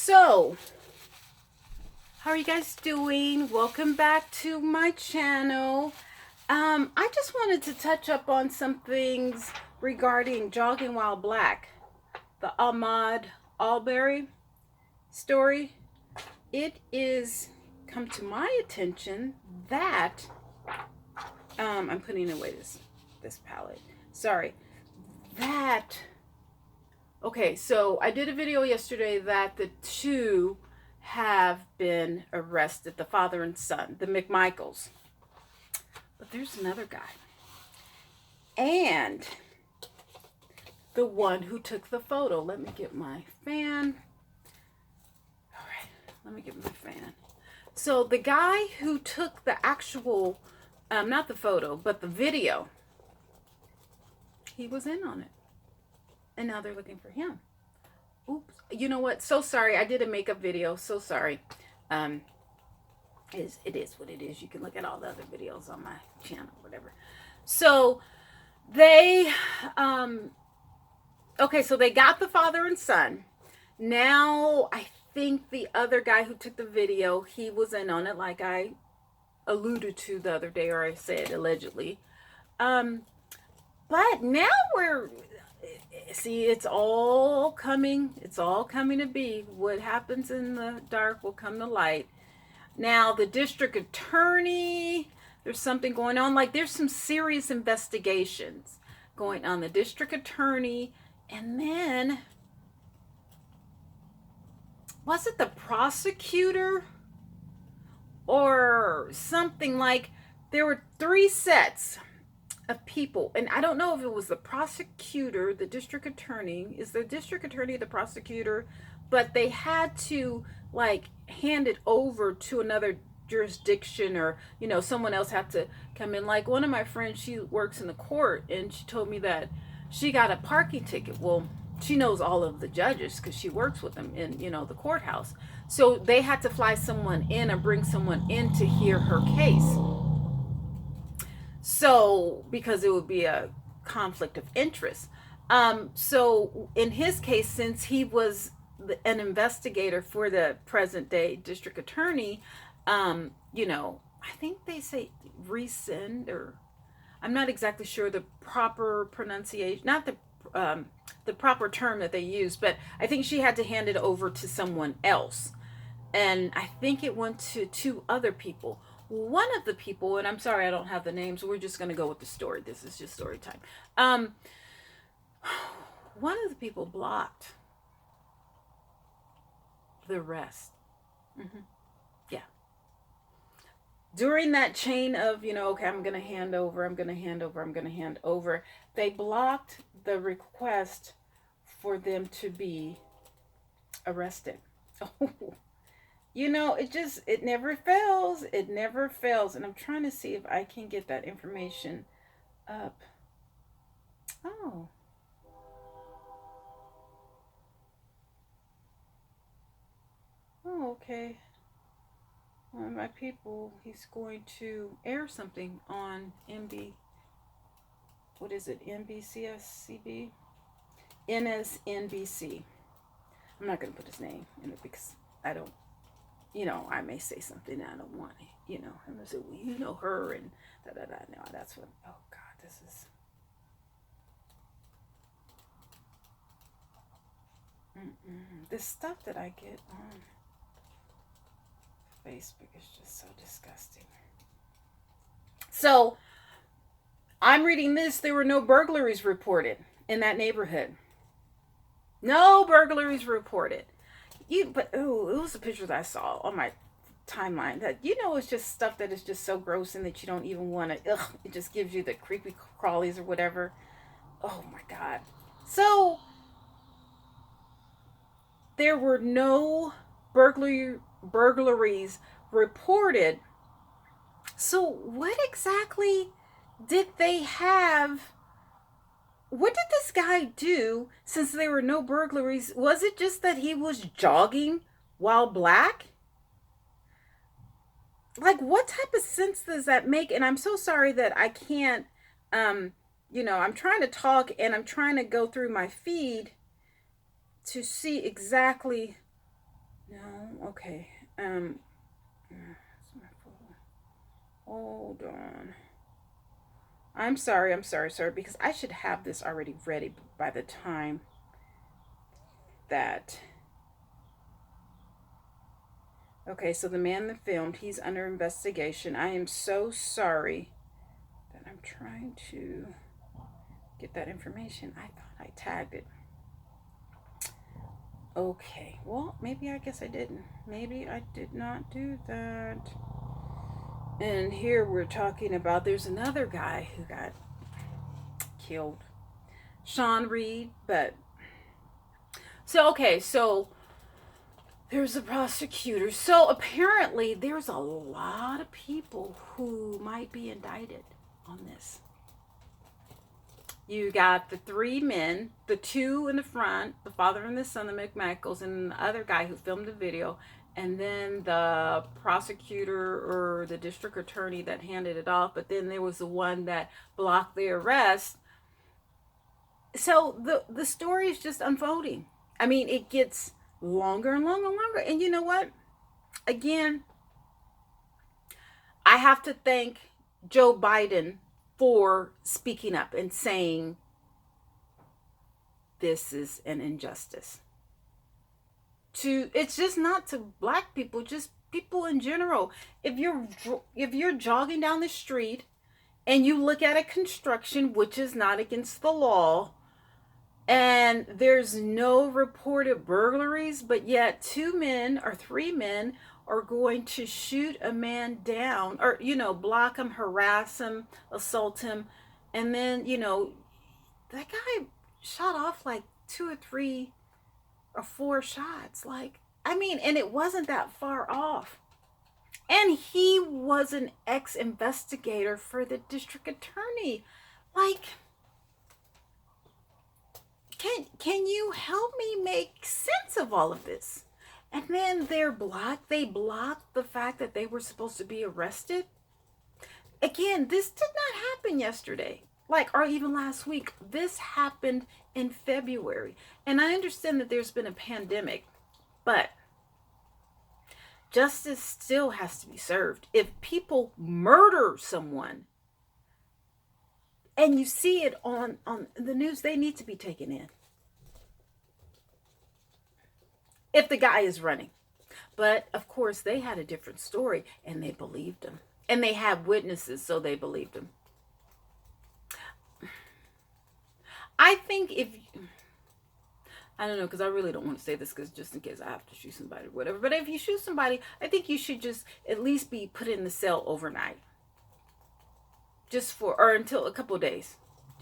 So, how are you guys doing? Welcome back to my channel. I just wanted to touch up on some things regarding Jogging While Black, the Ahmaud Arbery story. It is come to my attention that I'm putting away this palette. Sorry. That Okay, so I did a video yesterday that the two have been arrested, the father and son, the McMichaels. But there's another guy. And the one who took the photo. Let me get my fan. All right, let me get my fan. So the guy who took the actual, not the photo, but the video, he was in on it. And now they're looking for him. Oops. You know what? So sorry. I did a makeup video. So sorry. It is what it is. You can look at all the other videos on my channel, whatever. So they, okay, so they got the father and son. Now I think the other guy who took the video, he was in on it, like I alluded to the other day, or I said allegedly. But now it's all coming to be. What happens in the dark will come to light. Now the district attorney, there's something going on, like there's some serious investigations going on. The district attorney, and then was it the prosecutor or something? Like there were 3 sets of people, and I don't know if it was the prosecutor, the district attorney, is the district attorney the prosecutor, but they had to like hand it over to another jurisdiction, or someone else had to come in. Like one of my friends, she works in the court, and she told me that she got a parking ticket. Well, she knows all of the judges because she works with them in the courthouse, so they had to fly someone in or bring someone in to hear her case. So, because it would be a conflict of interest. So in his case, since he was an investigator for the present day district attorney, I think they say rescind, or I'm not exactly sure the proper pronunciation, not the proper term that they use, but I think she had to hand it over to someone else. And I think it went to 2 other people. One of the people, and I'm sorry I don't have the names, we're just going to go with the story. This is just story time. One of the people blocked the rest. Yeah. During that chain of, okay, I'm going to hand over, they blocked the request for them to be arrested. Oh. It never fails. It never fails. And I'm trying to see if I can get that information up. Oh. Oh, okay. One of my people, he's going to air something on what is it? NBCSCB? NSNBC. I'm not going to put his name in it because I don't, I may say something I don't want, and they say, well, her, and da-da-da. No, that's what, oh God, this is, this stuff that I get on Facebook is just so disgusting. So, I'm reading this, there were no burglaries reported in that neighborhood. No burglaries reported. But it was a picture that I saw on my timeline that, it's just stuff that is just so gross and that you don't even want to, it just gives you the creepy crawlies or whatever. Oh my God. So there were no burglaries reported. So what exactly did they have? What did this guy do since there were no burglaries? Was it just that he was jogging while black? Like, what type of sense does that make? And I'm so sorry that I can't, I'm trying to talk and I'm trying to go through my feed to see exactly No, okay. It's my phone. Hold on. I'm sorry, because I should have this already ready by the time that. Okay, so the man that filmed, he's under investigation. I am so sorry that I'm trying to get that information. I thought I tagged it. Okay, well, maybe I guess I didn't. Maybe I did not do that. And here we're talking about there's another guy who got killed, Sean Reed. But so, okay, so there's a prosecutor. So apparently there's a lot of people who might be indicted on this. You got the three men, the two in the front, the father and the son, the McMichaels, and the other guy who filmed the video, and then the prosecutor or the district attorney that handed it off. But then there was the one that blocked the arrest. So the story is just unfolding. I mean, it gets longer and longer and longer. And you know what? Again, I have to thank Joe Biden for speaking up and saying this is an injustice. It's just not to black people, just people in general. If you're jogging down the street and you look at a construction which is not against the law, and there's no reported burglaries, but yet two men or three men are going to shoot a man down, or block him, harass him, assault him, and then that guy shot off like two or three or four shots. Like, I mean, and it wasn't that far off. And he was an ex-investigator for the district attorney. Like, can you help me make sense of all of this? And then they blocked the fact that they were supposed to be arrested. Again, this did not happen yesterday, or even last week. This happened in February. And I understand that there's been a pandemic, but justice still has to be served. If people murder someone and you see it on the news, they need to be taken in. If the guy is running. But of course, they had a different story and they believed him. And they have witnesses, so they believed him. I think I don't know, because I really don't want to say this, because just in case I have to shoot somebody or whatever. But if you shoot somebody, I think you should just at least be put in the cell overnight. Or until a couple of days.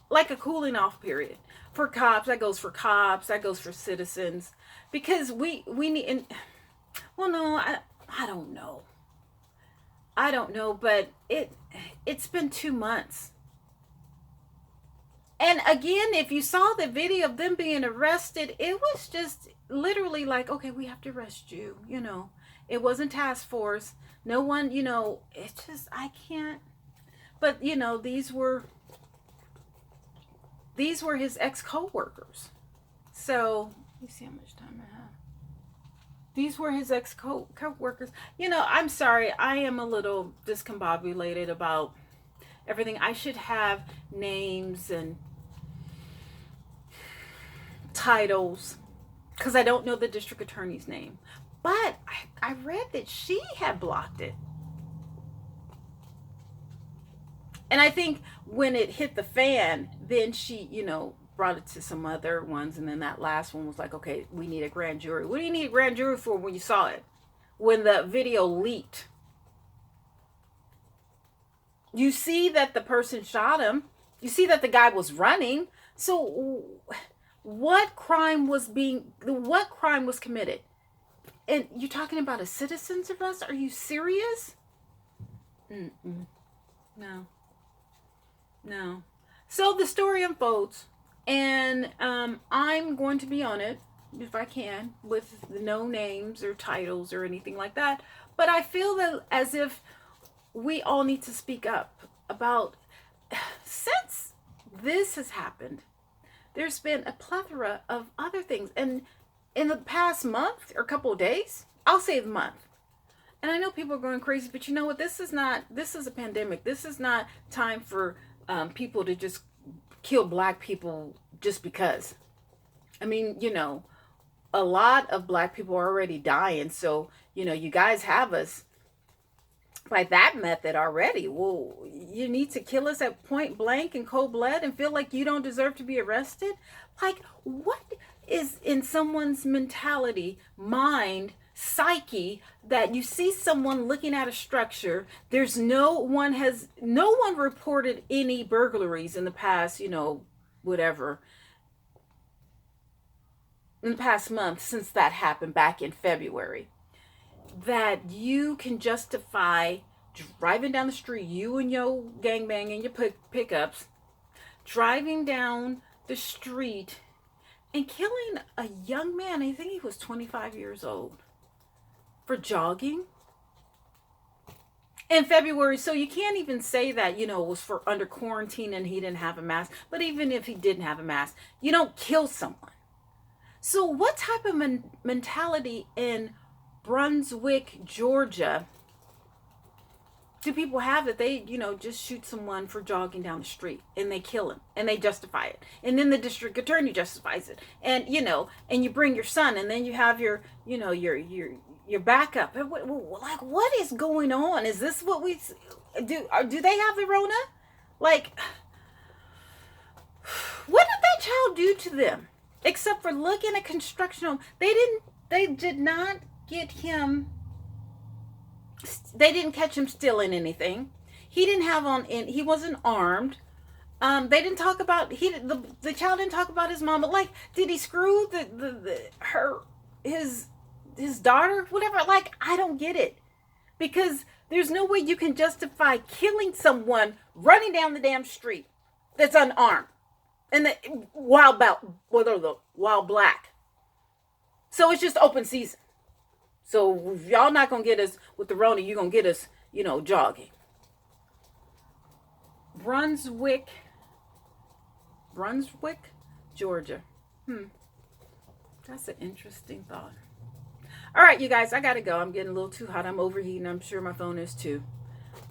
Like a cooling off period. For cops, that goes for citizens. Because we need, well, no, I don't know. I don't know, but it's been 2 months. And again, if you saw the video of them being arrested, it was just literally like, okay, we have to arrest you. It wasn't task force. No one, it's just, I can't. But, these were his ex-co-workers. So, let me see how much time I have. These were his ex-co-workers. I'm sorry. I am a little discombobulated about everything. I should have names and titles, because I don't know the district attorney's name. But I read that she had blocked it. And I think when it hit the fan, then she, brought it to some other ones. And then that last one was like, okay, we need a grand jury. What do you need a grand jury for when you saw it? When the video leaked. You see that the person shot him. You see that the guy was running. So what crime was committed? And you're talking about a citizen's arrest? Are you serious? No. So the story unfolds, and I'm going to be on it, if I can, with no names or titles or anything like that. But I feel that as if we all need to speak up about, since this has happened, there's been a plethora of other things. And in the past month or couple of days, I'll say the month. And I know people are going crazy, but you know what? This is a pandemic. This is not time for people to just kill black people just because. I mean, a lot of black people are already dying. So, you guys have us by that method already. Well, you need to kill us at point blank and cold blood and feel like you don't deserve to be arrested? Like, what is in someone's mentality, mind, psyche, that you see someone looking at a structure? There's no one reported any burglaries in the past, whatever, in the past month since that happened back in February, that you can justify driving down the street, you and your gangbang and your pickups, driving down the street and killing a young man, I think he was 25 years old, for jogging in February. So you can't even say that, it was for under quarantine and he didn't have a mask. But even if he didn't have a mask, you don't kill someone. So what type of mentality in Brunswick, Georgia, do people have that they, just shoot someone for jogging down the street and they kill him and they justify it? And then the district attorney justifies it. And, and you bring your son and then you have your backup. Like, what is going on? Is this what we do? Do they have the Rona? Like, what did that child do to them? Except for looking at construction home. They did not get him. They didn't catch him stealing anything. He didn't have on, he wasn't armed. They didn't talk about, the child didn't talk about his mom, but like, did he screw his daughter? Whatever. Like, I don't get it. Because there's no way you can justify killing someone running down the damn street that's unarmed. And while black. So it's just open season. So if y'all not going to get us with the Rona, you're going to get us, jogging. Brunswick, Georgia. That's an interesting thought. All right, you guys, I got to go. I'm getting a little too hot. I'm overheating. I'm sure my phone is too.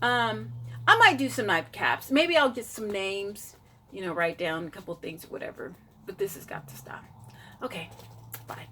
I might do some night caps. Maybe I'll get some names. Write down a couple things or whatever. But this has got to stop. Okay, bye.